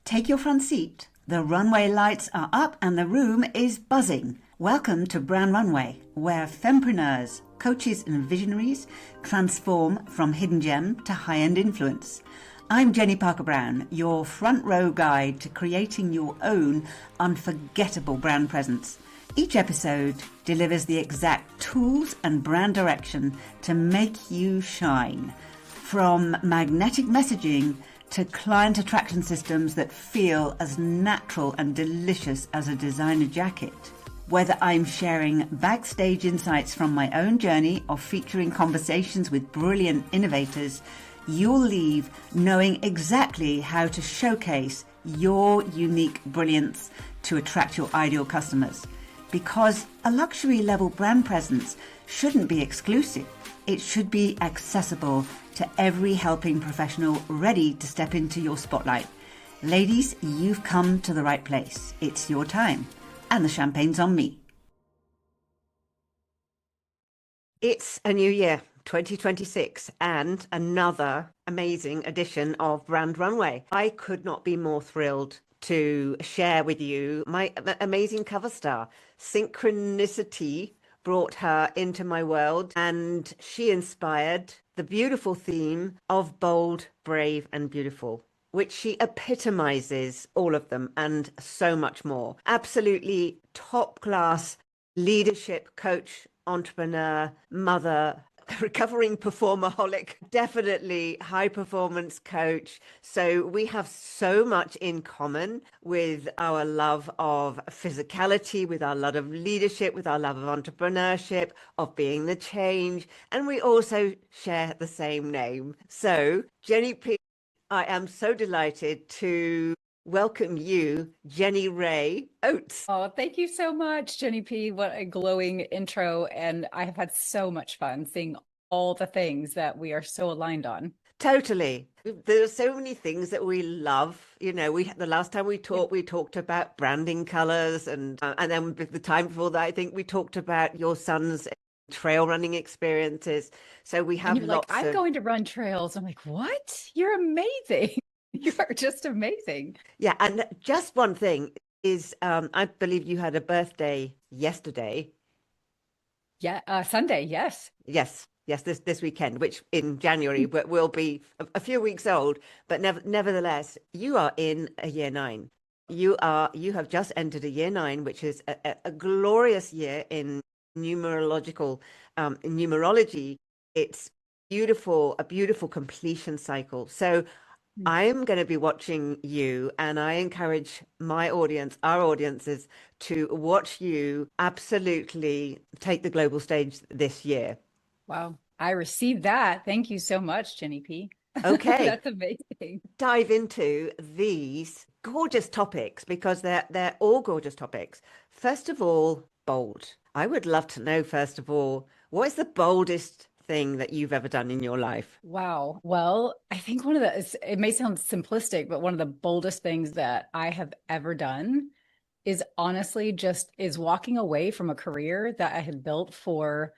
Take your front seat. The runway lights are up and the room is buzzing. Welcome to Brand Runway, where fempreneurs, coaches and visionaries transform from hidden gem to high-end influence. I'm Jenny Parker-Brown, your front row guide to creating your own unforgettable brand presence. Each episode delivers the exact tools and brand direction to make you shine. From magnetic messaging to client attraction systems that feel as natural and delicious as a designer jacket. Whether I'm sharing backstage insights from my own journey or featuring conversations with brilliant innovators, you'll leave knowing exactly how to showcase your unique brilliance to attract your ideal customers. Because a luxury level brand presence shouldn't be exclusive. It should be accessible to every helping professional ready to step into your spotlight. Ladies, you've come to the right place. It's your time. And the champagne's on me. It's a new year, 2026, and another amazing edition of Brand Runway. I could not be more thrilled to share with you my amazing cover star. Synchronicity brought her into my world, and she inspired the beautiful theme of bold, brave, and beautiful, which she epitomizes all of them and so much more. Absolutely top class leadership coach, entrepreneur, mother, recovering performaholic, definitely high performance coach. So we have so much in common with our love of physicality, with our love of leadership, with our love of entrepreneurship, of being the change. And we also share the same name. So Jenny P, I am so delighted to welcome you, Jenni Rae Oates. Oh, thank you so much, Jenny P. What a glowing intro. And I have had so much fun seeing all the things that we are so aligned on. Totally. There are so many things that we love. You know, the last time we talked about branding colors, and then the time before that, I think we talked about your son's trail running experiences. So we have lots I'm going to run trails. I'm like, what? You're amazing. You are just amazing. Yeah, and just one thing is, I believe you had a birthday yesterday. Yeah, Sunday, yes. Yes, this weekend, which in January will be a few weeks old, but nevertheless, you are in a year 9. You have just entered a year 9, which is a glorious year in numerology. It's a beautiful completion cycle. So I'm going to be watching you, and I encourage our audiences to watch you absolutely take the global stage this year. Wow. I received that. Thank you so much, Jenny P. Okay. That's amazing. Dive into these gorgeous topics because they're all gorgeous topics. First of all, bold. I would love to know, first of all, what is the boldest thing that you've ever done in your life? Wow. Well, I think it may sound simplistic, but one of the boldest things that I have ever done is honestly is walking away from a career that I had built for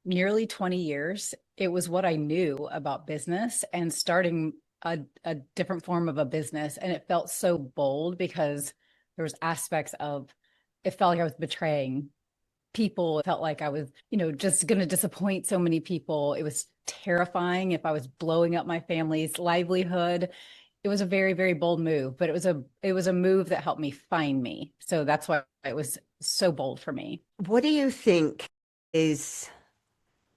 nearly 20 years. It was what I knew about business and starting a different form of a business. And it felt so bold because there was aspects of, it felt like I was betraying people. It felt like I was, just going to disappoint so many people. It was terrifying if I was blowing up my family's livelihood. It was a very, very bold move, but it was a move that helped me find me. So that's why it was so bold for me. What do you think is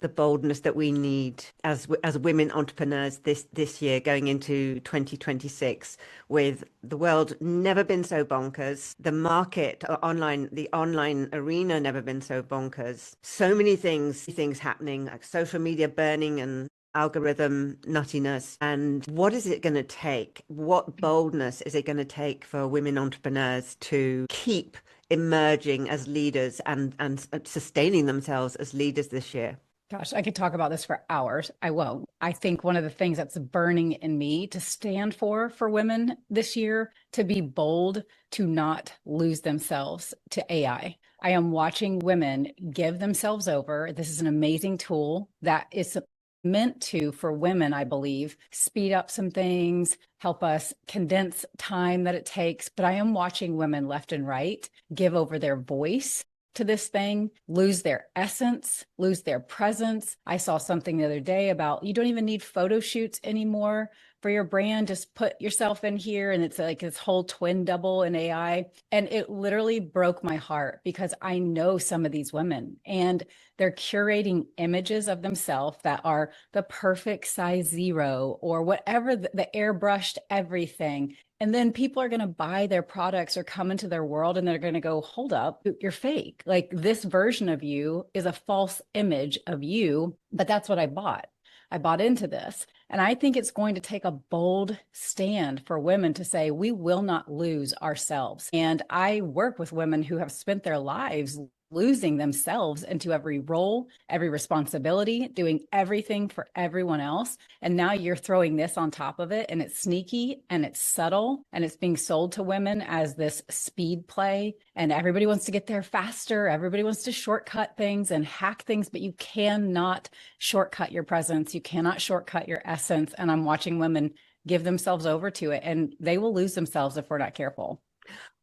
the boldness that we need as women entrepreneurs this year going into 2026, with the world never been so bonkers, the market the online arena never been so bonkers, so many things happening, like social media burning and algorithm nuttiness. And what is it going to take? What boldness is it going to take for women entrepreneurs to keep emerging as leaders and sustaining themselves as leaders this year? Gosh, I could talk about this for hours. I won't. I think one of the things that's burning in me to stand for women this year, to be bold, to not lose themselves to AI. I am watching women give themselves over. This is an amazing tool that is meant to, for women, I believe, speed up some things, help us condense time that it takes. But I am watching women left and right give over their voice to this thing, lose their essence, lose their presence. I saw something the other day about you don't even need photo shoots anymore for your brand. Just put yourself in here, and it's like this whole twin double in AI. And it literally broke my heart because I know some of these women, and they're curating images of themselves that are the perfect size zero or whatever, the airbrushed everything. And then people are going to buy their products or come into their world, and they're going to go, hold up, you're fake. Like, this version of you is a false image of you, but that's what I bought. I bought into this. And I think it's going to take a bold stand for women to say, we will not lose ourselves. And I work with women who have spent their lives losing themselves into every role, every responsibility, doing everything for everyone else. And now you're throwing this on top of it, and it's sneaky and it's subtle, and it's being sold to women as this speed play. And everybody wants to get there faster. Everybody wants to shortcut things and hack things, but you cannot shortcut your presence. You cannot shortcut your essence. And I'm watching women give themselves over to it, and they will lose themselves if we're not careful.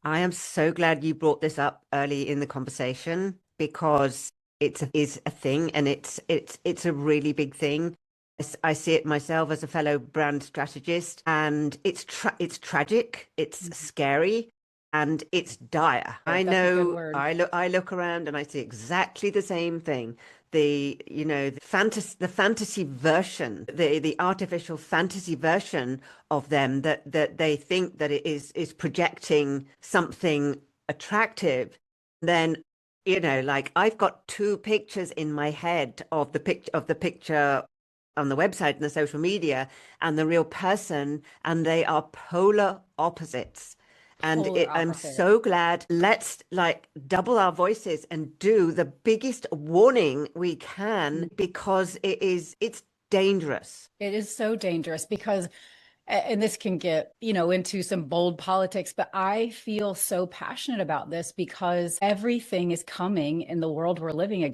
I am so glad you brought this up early in the conversation, because it is a thing, and it's a really big thing. I see it myself as a fellow brand strategist, and it's tragic, it's scary, and it's dire. I know, I look around and I see exactly the same thing. The fantasy version, the artificial fantasy version of them that they think that it is projecting something attractive. Then, like, I've got two pictures in my head of the picture on the website and the social media and the real person, and they are polar opposites. And I'm so glad. Let's like double our voices and do the biggest warning we can, because it's dangerous. It is so dangerous because, and this can get, into some bold politics, but I feel so passionate about this because everything is coming in the world we're living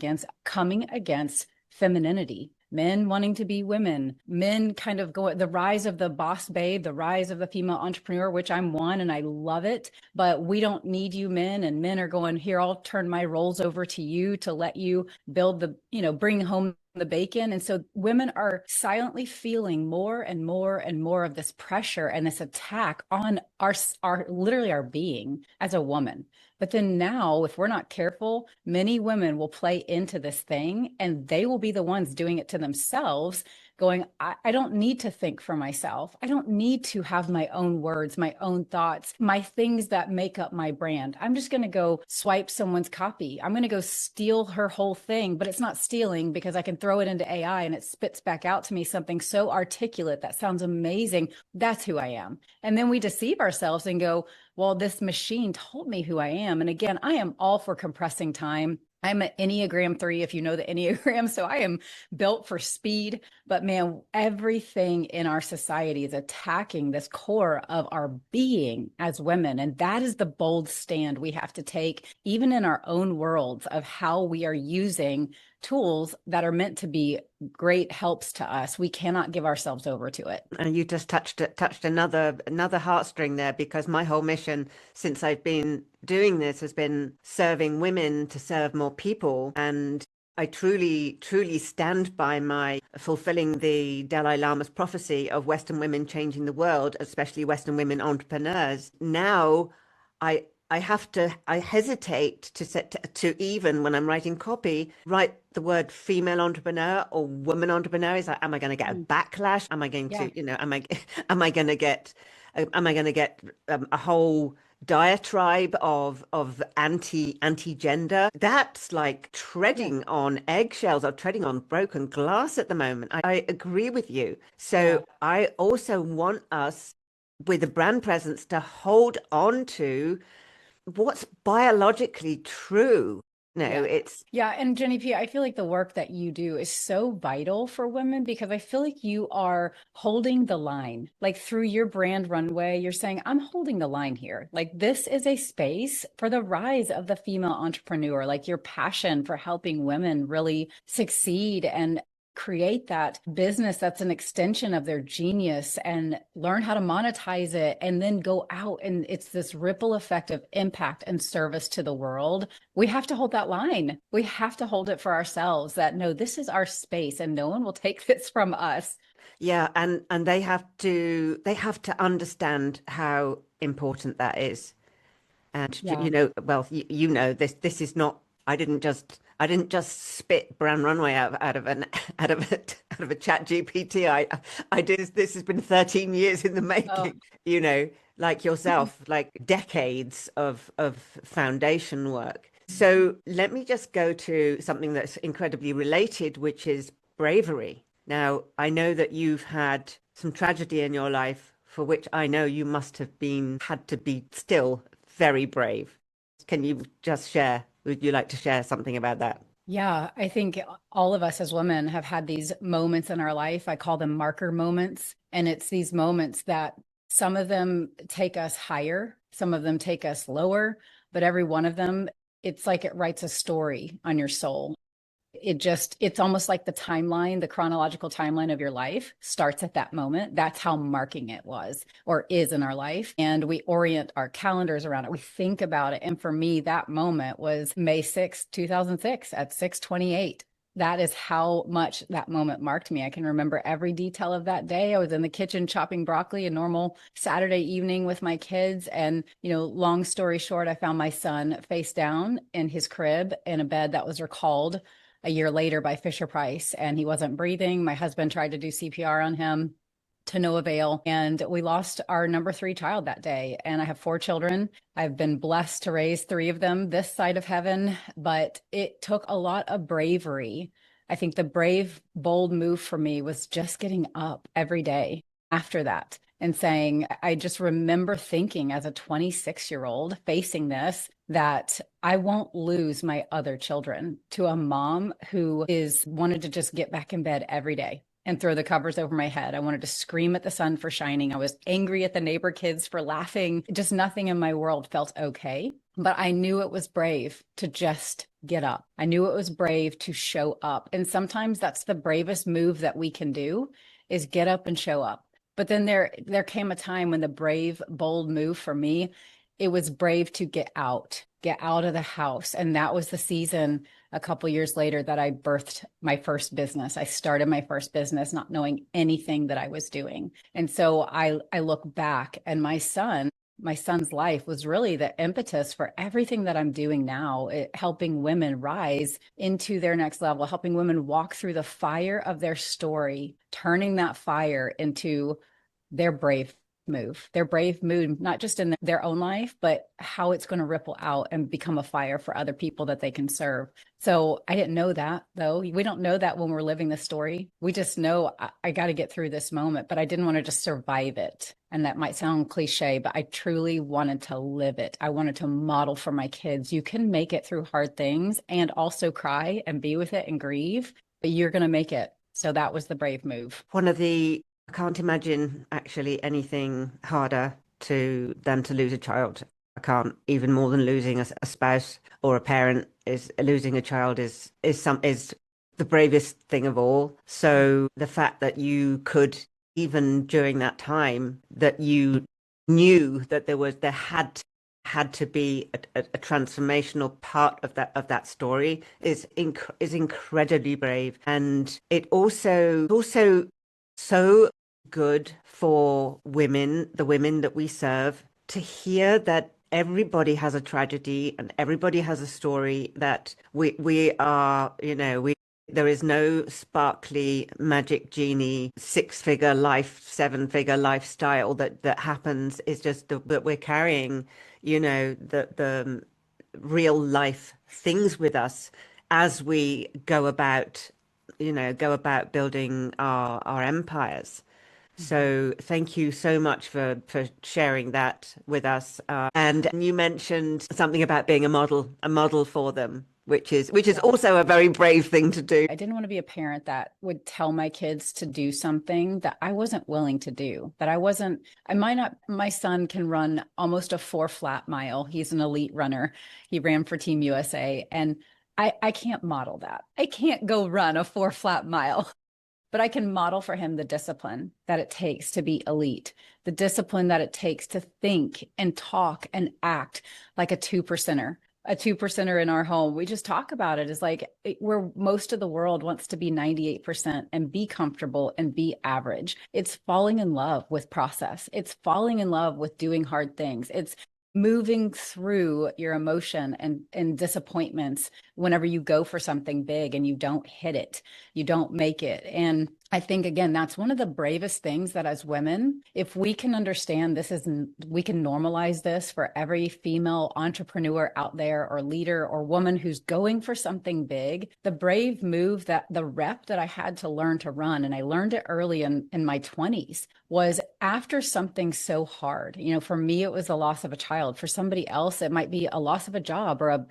coming against femininity. Men wanting to be women, men kind of go, the rise of the boss babe, the rise of the female entrepreneur, which I'm one and I love it, but we don't need you men. And men are going, here, I'll turn my roles over to you to let you build bring home the bacon. And so women are silently feeling more and more and more of this pressure and this attack on our literally our being as a woman. But then now, if we're not careful, many women will play into this thing, and they will be the ones doing it to themselves, going, I don't need to think for myself. I don't need to have my own words, my own thoughts, my things that make up my brand. I'm just going to go swipe someone's copy. I'm going to go steal her whole thing, but it's not stealing because I can throw it into AI and it spits back out to me something so articulate that sounds amazing. That's who I am. And then we deceive ourselves and go, well, this machine told me who I am. And again, I am all for compressing time. I'm an Enneagram 3, if you know the Enneagram. So I am built for speed. But man, everything in our society is attacking this core of our being as women. And that is the bold stand we have to take, even in our own worlds, of how we are using tools that are meant to be great helps to us. We cannot give ourselves over to it. And you just touched another heartstring there, because my whole mission since I've been doing this has been serving women to serve more people. And I truly stand by my fulfilling the Dalai Lama's prophecy of Western women changing the world, especially Western women entrepreneurs. Now I hesitate to even when I'm writing copy, write the word female entrepreneur or woman entrepreneur. Is like, am I going to get a backlash? Am I going to, am I going to get a whole diatribe of anti-gender? That's like treading on eggshells or treading on broken glass at the moment. I agree with you. So I also want us with a brand presence to hold on to what's biologically true. And Jenny P, I feel like the work that you do is so vital for women, because I feel like you are holding the line. Like, through your brand runway, you're saying, I'm holding the line here. Like, this is a space for the rise of the female entrepreneur. Like, your passion for helping women really succeed and create that business that's an extension of their genius and learn how to monetize it and then go out and it's this ripple effect of impact and service to the world. We have to hold that line. We have to hold it for ourselves that no, this is our space and no one will take this from us. Yeah, and they have to understand how important that is. And Yeah. well, you know this is not. I didn't just spit Brand Runway out of an out of a chat GPT. I did this has been 13 years in the Oh, making. You know, like yourself, like decades of foundation work. So let me just go to something that's incredibly related, which is bravery. Now, I know that you've had some tragedy in your life for which I know you must have had to be still very brave. Can you just share? Would you like to share something about that? yeah. I think all of us as women have had these moments in our life. I call them marker moments. And it's these moments that some of them take us higher, some of them take us lower, but every one of them, it's like it writes a story on your soul. It's almost like the timeline, the chronological timeline of your life starts at that moment. That's how marking it was or is in our life. And we orient our calendars around it. We think about it. And for me, that moment was May 2006 at 6:28. That is how much that moment marked me. I can remember every detail of that day. I was in the kitchen chopping broccoli, a normal Saturday evening with my kids. And, long story short, I found my son face down in his crib in a bed that was recalled a year later by Fisher Price, and he wasn't breathing. My husband tried to do CPR on him to no avail. And we lost our number 3 child that day. And I have 4 children. I've been blessed to raise 3 of them this side of heaven, but it took a lot of bravery. I think the brave, bold move for me was just getting up every day after that and saying, I just remember thinking as a 26-year-old facing this, that I won't lose my other children to a mom who wanted to just get back in bed every day and throw the covers over my head. I wanted to scream at the sun for shining. I was angry at the neighbor kids for laughing. Just nothing in my world felt okay. But I knew it was brave to just get up. I knew it was brave to show up. And sometimes that's the bravest move that we can do is get up and show up. But then there came a time when the brave, bold move for me, it was brave to get out of the house. And that was the season a couple years later that I birthed my first business. I started my first business not knowing anything that I was doing. And so I look back and my son's life was really the impetus for everything that I'm doing now, helping women rise into their next level, helping women walk through the fire of their story, turning that fire into their brave mood, not just in their own life, but how it's going to ripple out and become a fire for other people that they can serve. So I didn't know that, though. We don't know that when we're living the story. We just know I got to get through this moment, but I didn't want to just survive it. And that might sound cliche, but I truly wanted to live it. I wanted to model for my kids. You can make it through hard things and also cry and be with it and grieve, but you're going to make it. So that was the brave move. I can't imagine actually anything harder than to lose a child. I can't, even more than losing a spouse or a parent. Is losing a child is the bravest thing of all. So the fact that you could, even during that time, that you knew that there had to be a transformational part of that story is incredibly brave. And it also so good for the women that we serve, to hear that everybody has a tragedy and everybody has a story, that we are, there is no sparkly magic genie 6-figure life, 7-figure lifestyle that happens. It's just that we're carrying, the real life things with us as we go about building our empires. So thank you so much for sharing that with us. And you mentioned something about being a model for them, which is also a very brave thing to do. I didn't want to be a parent that would tell my kids to do something that I wasn't willing to do, my son can run almost a 4 flat mile. He's an elite runner. He ran for Team USA, and I can't model that. I can't go run a 4 flat mile. but I can model for him the discipline that it takes to be elite, the discipline that it takes to think and talk and act like a 2%er. A 2%er in our home. We just talk about it as like where most of the world wants to be 98% and be comfortable and be average. It's falling in love with process. It's falling in love with doing hard things. It's moving through your emotion and disappointments whenever you go for something big and you don't hit it, you don't make it. And I think, again, that's one of the bravest things that as women, if we can understand this is, we can normalize this for every female entrepreneur out there or leader or woman who's going for something big. The brave move, that the rep that I had to learn to run, and I learned it early in my 20s, was after something so hard. You know, for me, it was the loss of a child. For somebody else, it might be a loss of a job or a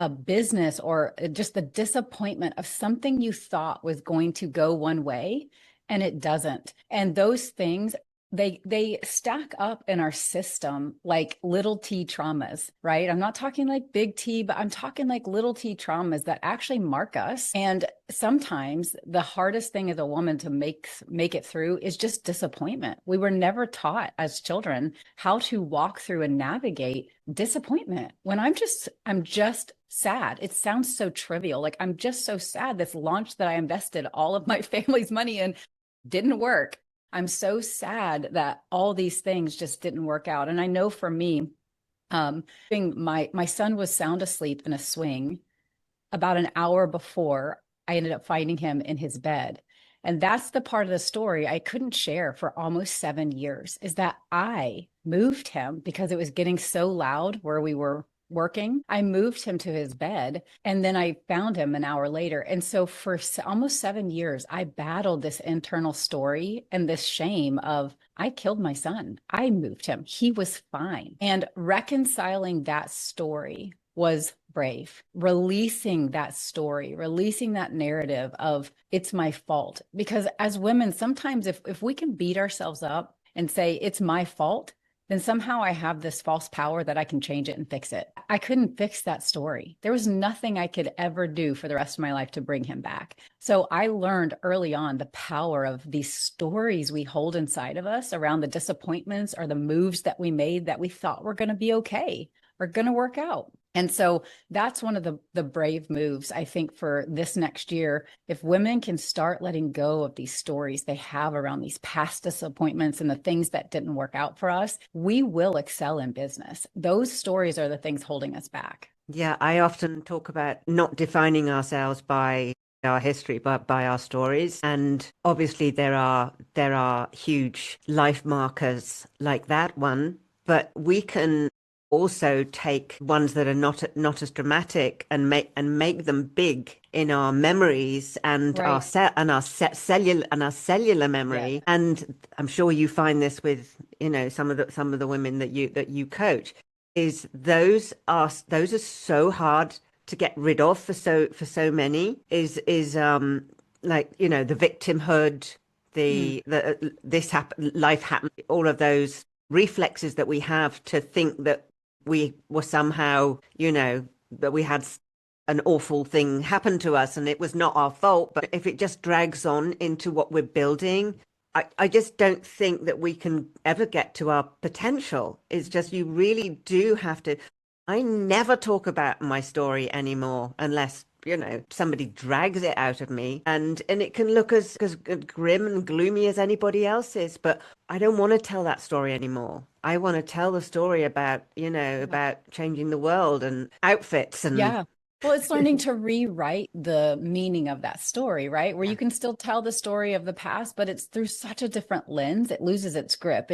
business, or just the disappointment of something you thought was going to go one way and it doesn't. And those things, they stack up in our system like little t traumas, right? I'm not talking like big T, but I'm talking like little t traumas that actually mark us. And sometimes the hardest thing as a woman to make it through is just disappointment. We were never taught as children how to walk through and navigate disappointment. When I'm just sad. It sounds so trivial. Like, I'm just so sad this launch that I invested all of my family's money in didn't work. I'm so sad that all these things just didn't work out. And I know for me, my son was sound asleep in a swing about an hour before I ended up finding him in his bed. And that's the part of the story I couldn't share for almost 7 years, is that I moved him because it was getting so loud where we were working. I moved him to his bed and then I found him an hour later. And so for almost 7 years, I battled this internal story and this shame of, I killed my son. I moved him. He was fine. And reconciling that story was brave. Releasing that story, releasing that narrative of it's my fault. Because as women, sometimes if we can beat ourselves up and say it's my fault, then somehow I have this false power that I can change it and fix it. I couldn't fix that story. There was nothing I could ever do for the rest of my life to bring him back. So I learned early on the power of these stories we hold inside of us around the disappointments or the moves that we made that we thought were going to be okay or going to work out. And so that's one of the brave moves, I think, for this next year. If women can start letting go of these stories they have around these past disappointments and the things that didn't work out for us, we will excel in business. Those stories are the things holding us back. Yeah, I often talk about not defining ourselves by our history, but by our stories. And obviously there are huge life markers like that one, but we can also take ones that are not as dramatic and make them big in our memories and right. our cellular memory. Yeah. And I'm sure you find this with, you know, some of the women that you coach, is those are so hard to get rid of for so many, is like, you know, the victimhood, the this happened, life happened, all of those reflexes that we have to think that we were somehow, you know, that we had an awful thing happen to us and it was not our fault. But if it just drags on into what we're building, I just don't think that we can ever get to our potential. It's just, you really do have to. I never talk about my story anymore unless, you know, somebody drags it out of me, and it can look as grim and gloomy as anybody else's, but I don't want to tell that story anymore. I want to tell the story about, you know, about changing the world and outfits and yeah. Well, it's learning to rewrite the meaning of that story, right? Where you can still tell the story of the past, but it's through such a different lens, it loses its grip.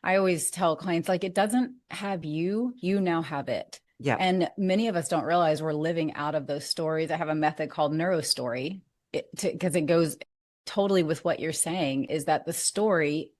I always tell clients, like, it doesn't have you now have it. Yeah. And many of us don't realize we're living out of those stories. I have a method called neurostory, because it goes totally with what you're saying, is that the story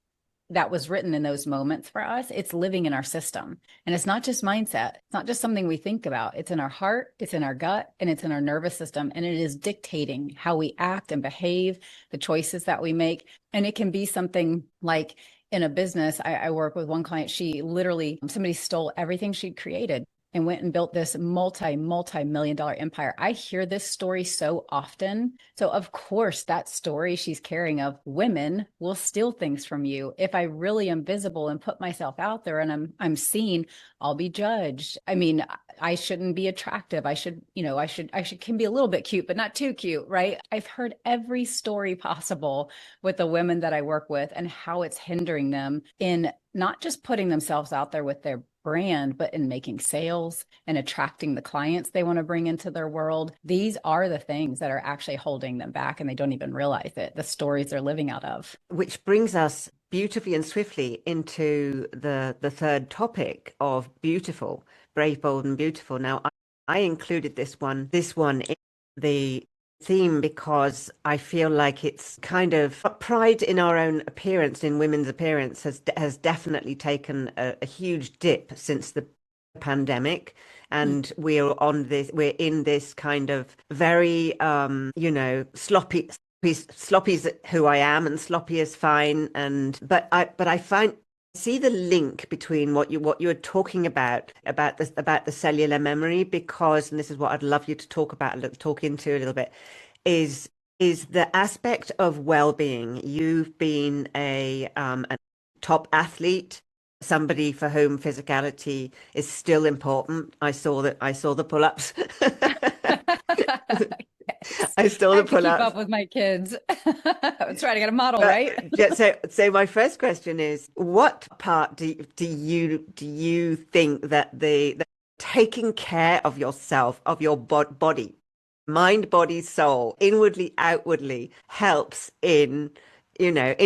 that was written in those moments for us, it's living in our system. And it's not just mindset. It's not just something we think about. It's in our heart, it's in our gut, and it's in our nervous system. And it is dictating how we act and behave, the choices that we make. And it can be something like, in a business, I work with one client, she literally, somebody stole everything she'd created. and went and built this multi-million dollar empire. I hear this story so often. So of course, that story she's carrying of women will steal things from you. If I really am visible and put myself out there and I'm seen, I'll be judged. I mean, I shouldn't be attractive. I should can be a little bit cute, but not too cute, right? I've heard every story possible with the women that I work with and how it's hindering them in not just putting themselves out there with their brand, but in making sales and attracting the clients they want to bring into their world. These are the things that are actually holding them back, and they don't even realize it, the stories they're living out of. Which brings us beautifully and swiftly into the third topic of beautiful, brave, bold, and beautiful. Now, I included this one in the theme because I feel like it's kind of pride in our own appearance, in women's appearance, has definitely taken a huge dip since the pandemic. And we're in this kind of very sloppy's who I am, and sloppy is fine. But I see the link between what you're talking about the cellular memory, because, and this is what I'd love you to talk into a little bit, is the aspect of well-being. You've been a top athlete, somebody for whom physicality is still important. I saw the pull-ups. I saw the pull-ups. Keep up with my kids. I was trying to get a model, right? So my first question is, what part do you think that the taking care of yourself, of your body, mind, body, soul, inwardly, outwardly, helps in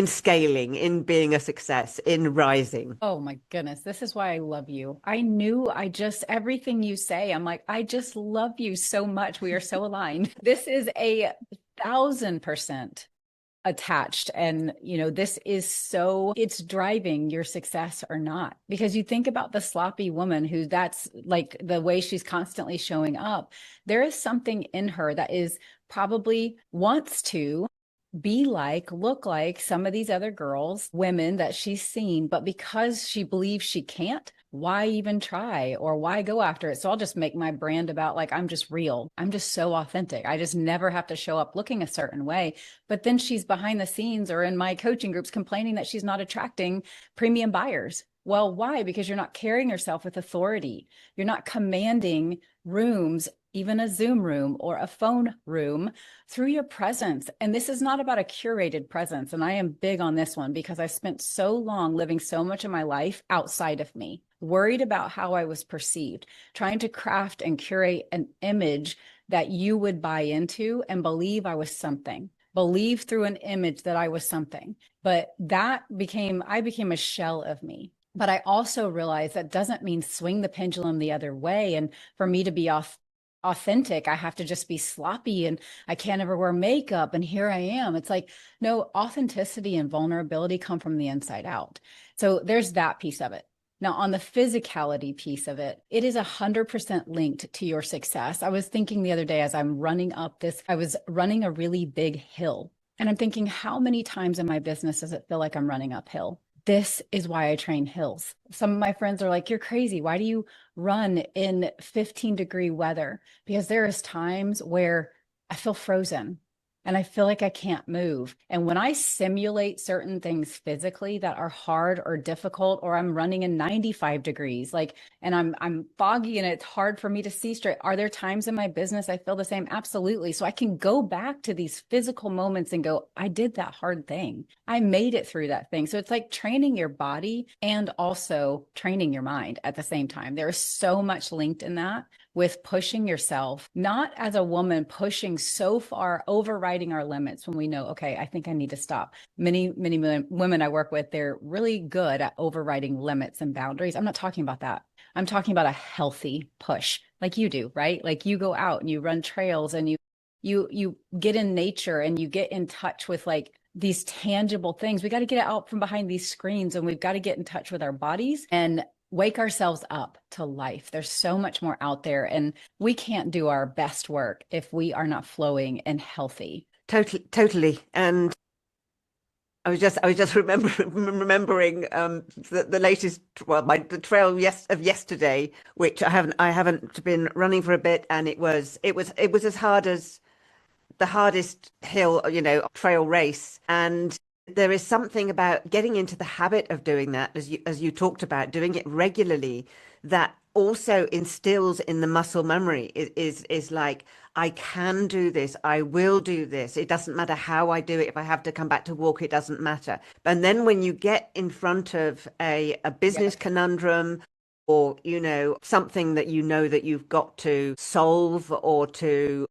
scaling, in being a success, in rising? Oh my goodness. This is why I love you. Everything you say, I'm like, I just love you so much. We are so aligned. This is 1,000% attached. And, it's driving your success or not. Because you think about the sloppy woman who that's like the way she's constantly showing up. There is something in her that is probably wants to look like some of these other girls, women that she's seen, but because she believes she can't, why even try or why go after it? So I'll just make my brand about like, I'm just real. I'm just so authentic. I just never have to show up looking a certain way. But then she's behind the scenes or in my coaching groups complaining that she's not attracting premium buyers. Well, why? Because you're not carrying yourself with authority. You're not commanding rooms, even a Zoom room or a phone room, through your presence. And this is not about a curated presence. And I am big on this one because I spent so long living so much of my life outside of me, worried about how I was perceived, trying to craft and curate an image that you would buy into and believe I was something, believe through an image that I was something. But I became a shell of me. But I also realized that doesn't mean swing the pendulum the other way. And for me to be authentic, I have to just be sloppy and I can't ever wear makeup. And here I am. It's like, no, authenticity and vulnerability come from the inside out. So there's that piece of it. Now, on the physicality piece of it, it is 100% linked to your success. I was thinking the other day as I'm running I was running a really big hill. And I'm thinking, how many times in my business does it feel like I'm running uphill? This is why I train hills. Some of my friends are like, you're crazy. Why do you run in 15-degree weather? Because there is times where I feel frozen and I feel like I can't move. And when I simulate certain things physically that are hard or difficult, or I'm running in 95 degrees, and I'm foggy and it's hard for me to see straight. Are there times in my business I feel the same? Absolutely. So I can go back to these physical moments and go, I did that hard thing. I made it through that thing. So it's like training your body and also training your mind at the same time. There is so much linked in that, with pushing yourself, not as a woman pushing so far, overriding our limits when we know, okay, I think I need to stop. Many women I work with, they're really good at overriding limits and boundaries. I'm not talking about that. I'm talking about a healthy push like you do, right? Like you go out and you run trails and you get in nature and you get in touch with like these tangible things. We got to get out from behind these screens and we've got to get in touch with our bodies and wake ourselves up to life. There's so much more out there, and we can't do our best work if we are not flowing and healthy. Totally. And I was just remembering the latest, well, the trail of yesterday, which I haven't been running for a bit, and it was as hard as the hardest hill, trail race. And there is something about getting into the habit of doing that, as you talked about, doing it regularly, that also instills in the muscle memory is like, I can do this, I will do this. It doesn't matter how I do it. If I have to come back to walk, it doesn't matter. And then when you get in front of a business Yes. conundrum, or something that that you've got to solve or to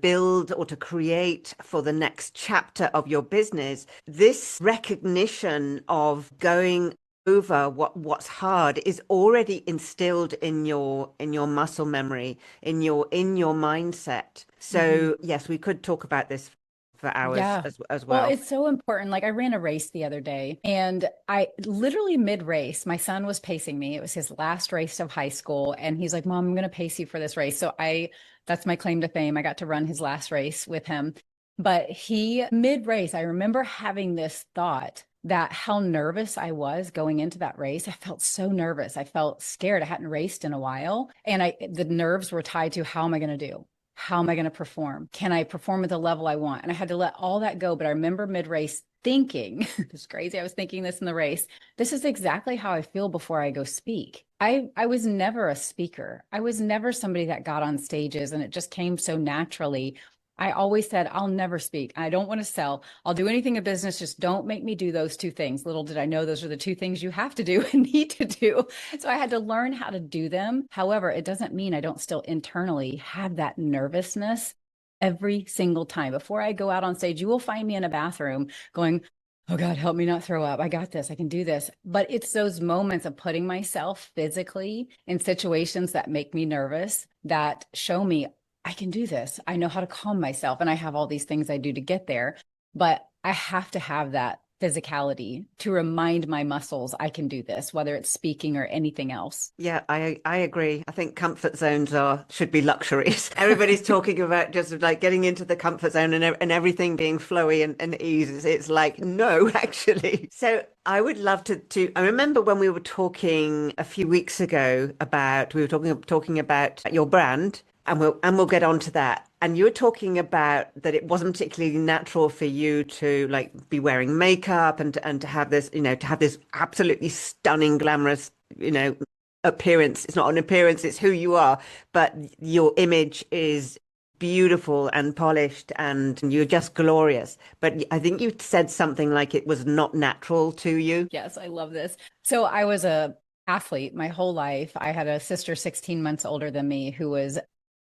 build or to create for the next chapter of your business, this recognition of going over what's hard is already instilled in your muscle memory, in your mindset. Mhm. So yes, we could talk about this for hours Yeah. as Well, well. it's so important. Like I ran a race the other day and I literally mid-race, my son was pacing me. It was his last race of high school. And he's like, Mom, I'm going to pace you for this race. That's my claim to fame. I got to run his last race with him. But he mid-race, I remember having this thought that how nervous I was going into that race. I felt so nervous. I felt scared. I hadn't raced in a while. And the nerves were tied to how am I going to do? How am I going to perform? Can I perform at the level I want? And I had to let all that go. But I remember mid race thinking, it's crazy. I was thinking this in the race. This is exactly how I feel before I go speak. I was never a speaker. I was never somebody that got on stages and it just came so naturally. I always said, I'll never speak. I don't want to sell. I'll do anything in business. Just don't make me do those two things. Little did I know those are the two things you have to do and need to do. So I had to learn how to do them. However, it doesn't mean I don't still internally have that nervousness every single time. Before I go out on stage, you will find me in a bathroom going, oh God, help me not throw up. I got this. I can do this. But it's those moments of putting myself physically in situations that make me nervous that show me I can do this. I know how to calm myself and I have all these things I do to get there, but I have to have that physicality to remind my muscles I can do this, whether it's speaking or anything else. Yeah, I agree. I think comfort zones should be luxuries. Everybody's talking about just like getting into the comfort zone and everything being flowy and easy. It's like, no, actually. So I would love I remember when we were talking a few weeks ago we were talking about your brand, and we'll get on to that. And you were talking about that it wasn't particularly natural for you to like be wearing makeup and to have this, to have this absolutely stunning, glamorous, appearance. It's not an appearance, it's who you are. But your image is beautiful and polished and you're just glorious. But I think you said something like it was not natural to you. Yes, I love this. So I was a athlete my whole life. I had a sister 16 months older than me who was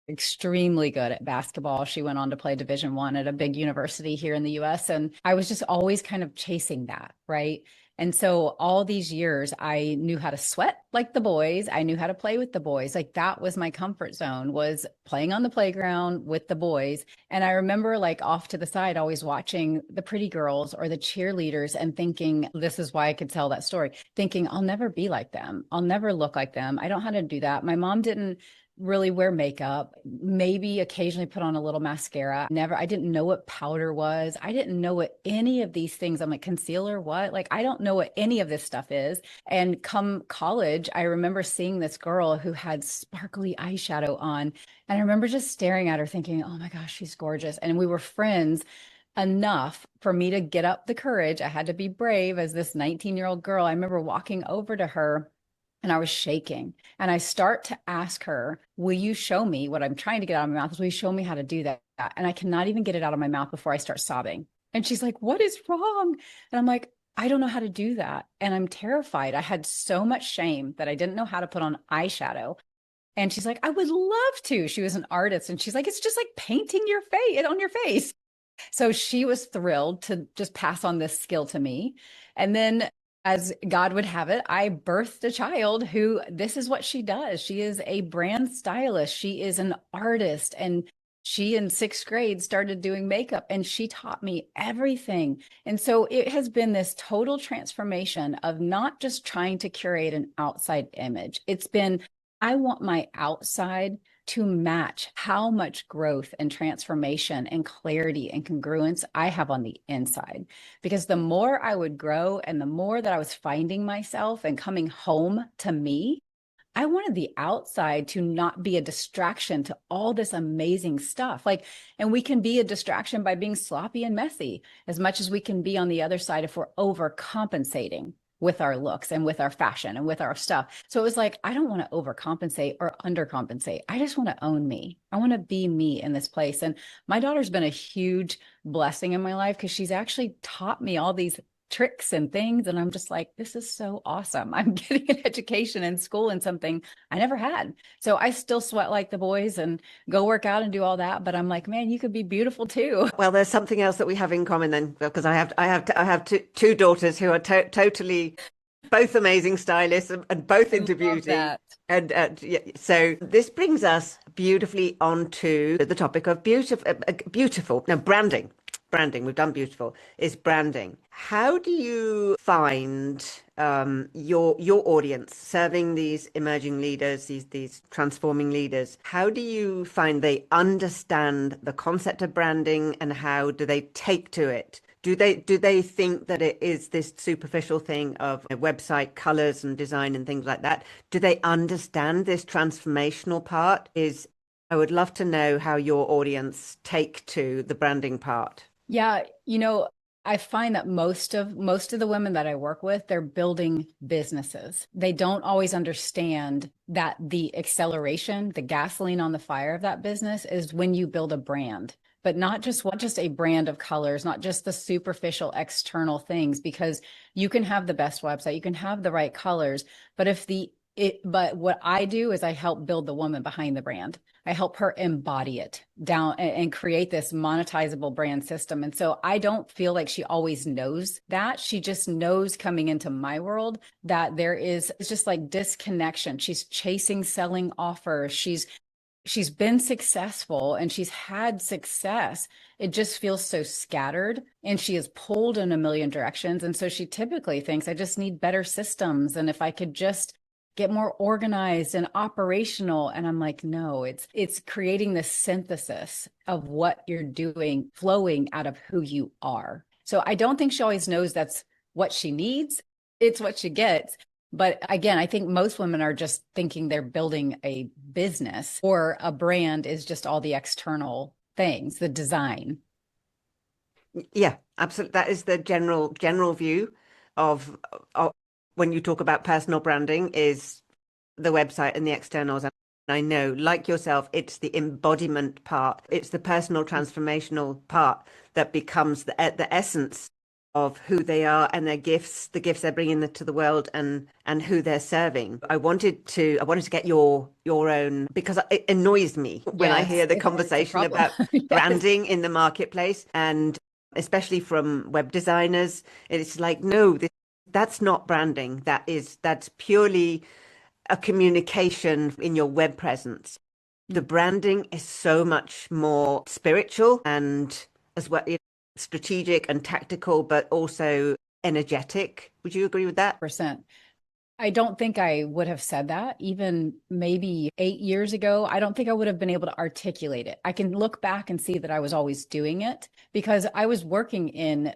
extremely good at basketball. She went on to play Division I at a big university here in the US. And I was just always kind of chasing that, right? And so all these years, I knew how to sweat like the boys. I knew how to play with the boys. Like that was my comfort zone, was playing on the playground with the boys. And I remember like off to the side, always watching the pretty girls or the cheerleaders and thinking, this is why I could tell that story, thinking I'll never be like them. I'll never look like them. I don't know how to do that. My mom didn't really wear makeup, maybe occasionally put on a little mascara. I didn't know what powder was. I didn't know what any of these things. I'm like, concealer, what? Like, I don't know what any of this stuff is. And come college, I remember seeing this girl who had sparkly eyeshadow on. And I remember just staring at her thinking, oh my gosh, she's gorgeous. And we were friends enough for me to get up the courage. I had to be brave as this 19-year-old girl. I remember walking over to her and I was shaking. And I start to ask her, will you show me what I'm trying to get out of my mouth? Will you show me how to do that? And I cannot even get it out of my mouth before I start sobbing. And she's like, what is wrong? And I'm like, I don't know how to do that. And I'm terrified. I had so much shame that I didn't know how to put on eyeshadow. And she's like, I would love to. She was an artist. And she's like, it's just like painting your face on your face. So she was thrilled to just pass on this skill to me. And then as God would have it, I birthed a child who this is what she does. She is a brand stylist. She is an artist. And she in sixth grade started doing makeup and she taught me everything. And so it has been this total transformation of not just trying to curate an outside image. It's been, I want my outside to match how much growth and transformation and clarity and congruence I have on the inside. Because the more I would grow and the more that I was finding myself and coming home to me, I wanted the outside to not be a distraction to all this amazing stuff. Like, and we can be a distraction by being sloppy and messy as much as we can be on the other side if we're overcompensating with our looks and with our fashion and with our stuff. So it was like, I don't want to overcompensate or undercompensate. I just want to own me. I want to be me in this place. And my daughter's been a huge blessing in my life because she's actually taught me all these tricks and things. And I'm just like, this is so awesome. I'm getting an education in school in something I never had. So I still sweat like the boys and go work out and do all that. But I'm like, man, you could be beautiful too. Well, there's something else that we have in common then, because I have two daughters who are totally both amazing stylists and both into beauty. And yeah, so this brings us beautifully onto the topic of beautiful. No, branding. Branding, we've done beautiful, is branding. How do you find your audience serving these emerging leaders, these transforming leaders? How do you find they understand the concept of branding, and how do they take to it? Do they think that it is this superficial thing of a website, colors and design and things like that? Do they understand this transformational part? I would love to know how your audience take to the branding part. Yeah, I find that most of the women that I work with, they're building businesses. They don't always understand that the acceleration, the gasoline on the fire of that business is when you build a brand, but not just a brand of colors, not just the superficial external things, because you can have the best website, you can have the right colors, but but what I do is I help build the woman behind the brand. I help her embody it down and create this monetizable brand system. And so I don't feel like she always knows that. She just knows coming into my world that it's just like disconnection. She's chasing selling offers. She's been successful and she's had success. It just feels so scattered and she is pulled in a million directions. And so she typically thinks, I just need better systems. And if I could just get more organized and operational. And I'm like, no, it's creating this synthesis of what you're doing, flowing out of who you are. So I don't think she always knows that's what she needs. It's what she gets. But again, I think most women are just thinking they're building a business, or a brand is just all the external things, the design. Yeah, absolutely. That is the general view of when you talk about personal branding, is the website and the externals. And I know, like yourself, it's the embodiment part. It's the personal transformational part that becomes the essence of who they are and their gifts, the gifts they're bringing to the world, and who they're serving. I wanted to get your own, because it annoys me when I hear the conversation about branding in the marketplace, and especially from web designers. It's like, no, that's not branding. That's purely a communication in your web presence. The branding is so much more spiritual and as well, strategic and tactical, but also energetic. Would you agree with that? %. I don't think I would have said that even maybe 8 years ago. I don't think I would have been able to articulate it. I can look back and see that I was always doing it because I was working in,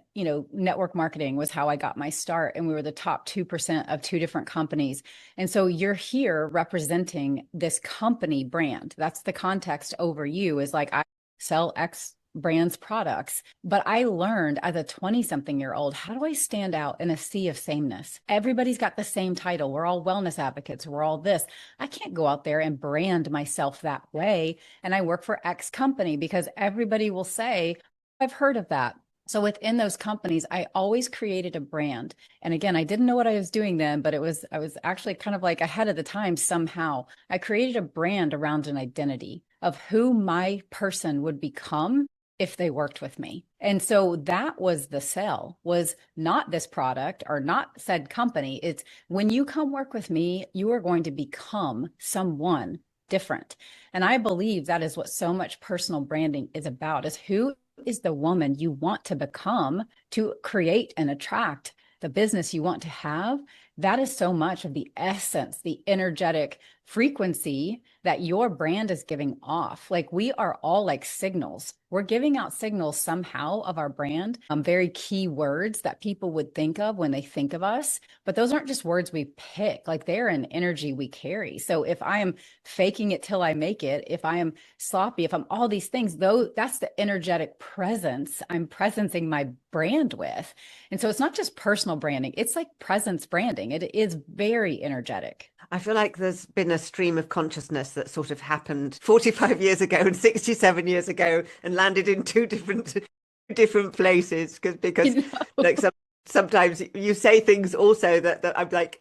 network marketing was how I got my start. And we were the top 2% of 2 different companies. And so you're here representing this company brand. That's the context over you, is like, I sell X brands products. But I learned as a 20-something-year-old, how do I stand out in a sea of sameness? Everybody's got the same title. We're all wellness advocates. We're all this. I can't go out there and brand myself that way. And I work for X company because everybody will say, I've heard of that. So within those companies, I always created a brand. And again, I didn't know what I was doing then, but I was actually kind of like ahead of the time somehow. I created a brand around an identity of who my person would become if they worked with me. And so that was the sell, was not this product or not said company. It's when you come work with me, you are going to become someone different. And I believe that is what so much personal branding is about, is who is the woman you want to become to create and attract the business you want to have, that is so much of the essence, the energetic frequency that your brand is giving off. Like, we are all like signals. We're giving out signals somehow of our brand, very key words that people would think of when they think of us. But those aren't just words we pick, like they're an energy we carry. So if I am faking it till I make it, if I am sloppy, if I'm all these things, though, that's the energetic presence I'm presencing my brand with. And so it's not just personal branding, it's like presence branding. It is very energetic. I feel like there's been a stream of consciousness that sort of happened 45 years ago and 67 years ago and landed in two different places because like sometimes you say things also that I'm like,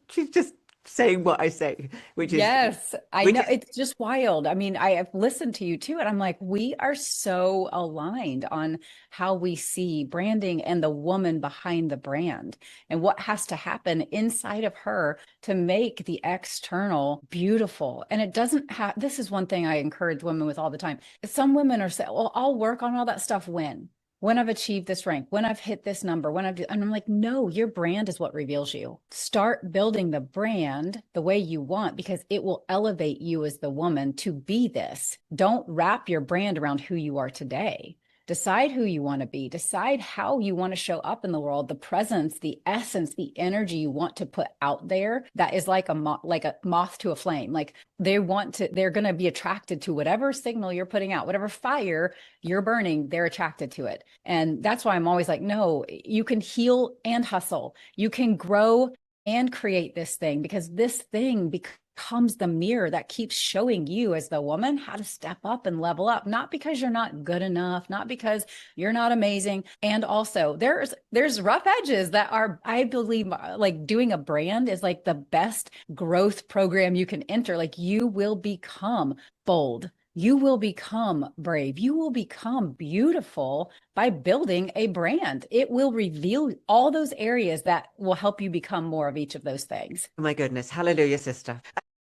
she's just saying what I say, which is yes, I know. It's just wild. I mean, I have listened to you too, and I'm like, we are so aligned on how we see branding and the woman behind the brand and what has to happen inside of her to make the external beautiful. And it doesn't have, this is one thing I encourage women with all the time. Some women are saying, well, I'll work on all that stuff when I've achieved this rank, when I've hit this number, and I'm like, no, your brand is what reveals you. Start building the brand the way you want, because it will elevate you as the woman to be this. Don't wrap your brand around who you are today. Decide who you want to be. Decide how you want to show up in the world, the presence, the essence, the energy you want to put out there. That is like a moth to a flame. Like, they're going to be attracted to whatever signal you're putting out, whatever fire you're burning, they're attracted to it. And that's why I'm always like, no, you can heal and hustle. You can grow and create this thing, because this thing becomes the mirror that keeps showing you as the woman how to step up and level up, not because you're not good enough, not because you're not amazing. And also there's rough edges that are, I believe, like, doing a brand is like the best growth program you can enter. Like, you will become bold. You will become brave. You will become beautiful by building a brand. It will reveal all those areas that will help you become more of each of those things. Oh my goodness. Hallelujah, sister.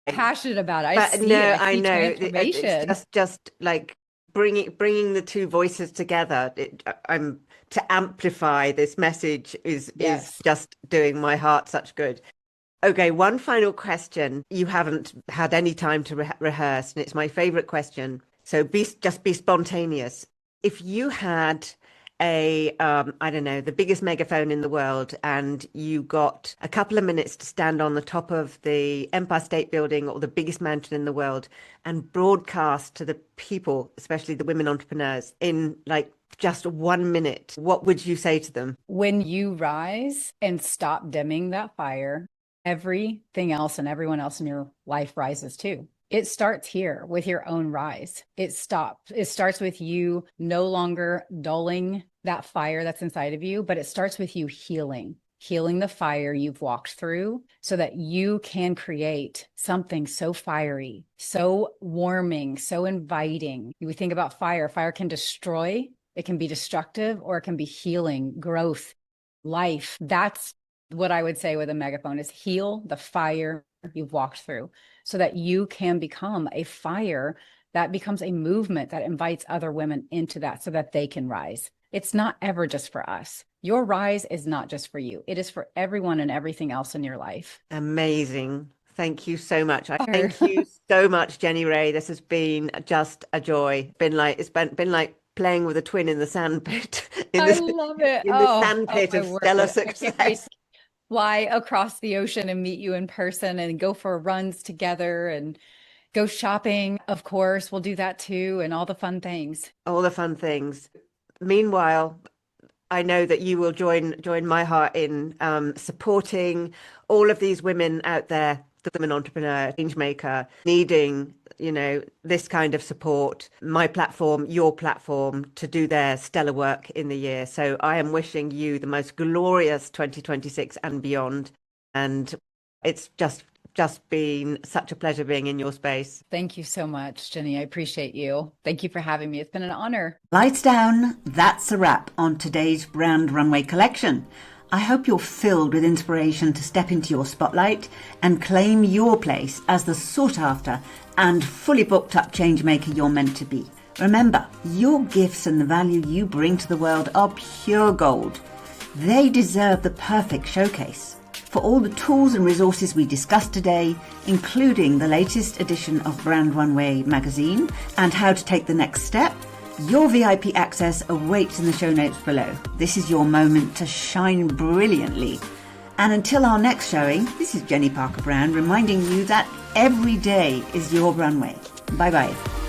Passionate about it. I know. It's just like bringing the two voices together. I'm to amplify this message is just doing my heart such good. Okay, one final question. You haven't had any time to rehearse, and it's my favorite question. So just be spontaneous. If you had I don't know, the biggest megaphone in the world, and you got a couple of minutes to stand on the top of the Empire State Building or the biggest mountain in the world and broadcast to the people, especially the women entrepreneurs, in like just 1 minute, what would you say to them? When you rise and stop dimming that fire, everything else and everyone else in your life rises too. It starts here with your own rise. It starts with you no longer dulling that fire that's inside of you, but it starts with you healing the fire you've walked through so that you can create something so fiery, so warming, so inviting. We think about fire. Fire can destroy, it can be destructive, or it can be healing, growth, life. That's what I would say with a megaphone is heal the fire you've walked through so that you can become a fire that becomes a movement that invites other women into that so that they can rise. It's not ever just for us. Your rise is not just for you. It is for everyone and everything else in your life. Amazing. Thank you so much. Thank you so much, Jenni Rae. This has been just a joy. It's been like playing with a twin in the sandpit. I love it. In the sandpit of stellar success. Fly across the ocean and meet you in person and go for runs together and go shopping. Of course, we'll do that too, and all the fun things. All the fun things. Meanwhile, I know that you will join my heart in supporting all of these women out there, the women entrepreneur, change maker, needing, this kind of support, my platform, your platform, to do their stellar work in the year. So I am wishing you the most glorious 2026 and beyond. And it's just been such a pleasure being in your space. Thank you so much, Jenni. I appreciate you. Thank you for having me. It's been an honor. Lights down. That's a wrap on today's Brand Runway collection. I hope you're filled with inspiration to step into your spotlight and claim your place as the sought-after and fully booked up changemaker you're meant to be. Remember, your gifts and the value you bring to the world are pure gold. They deserve the perfect showcase. For all the tools and resources we discussed today, including the latest edition of Brand Runway magazine and how to take the next step, your VIP access awaits in the show notes below. This is your moment to shine brilliantly. And until our next showing, this is Jenny Parker Brown reminding you that every day is your runway. Bye-bye.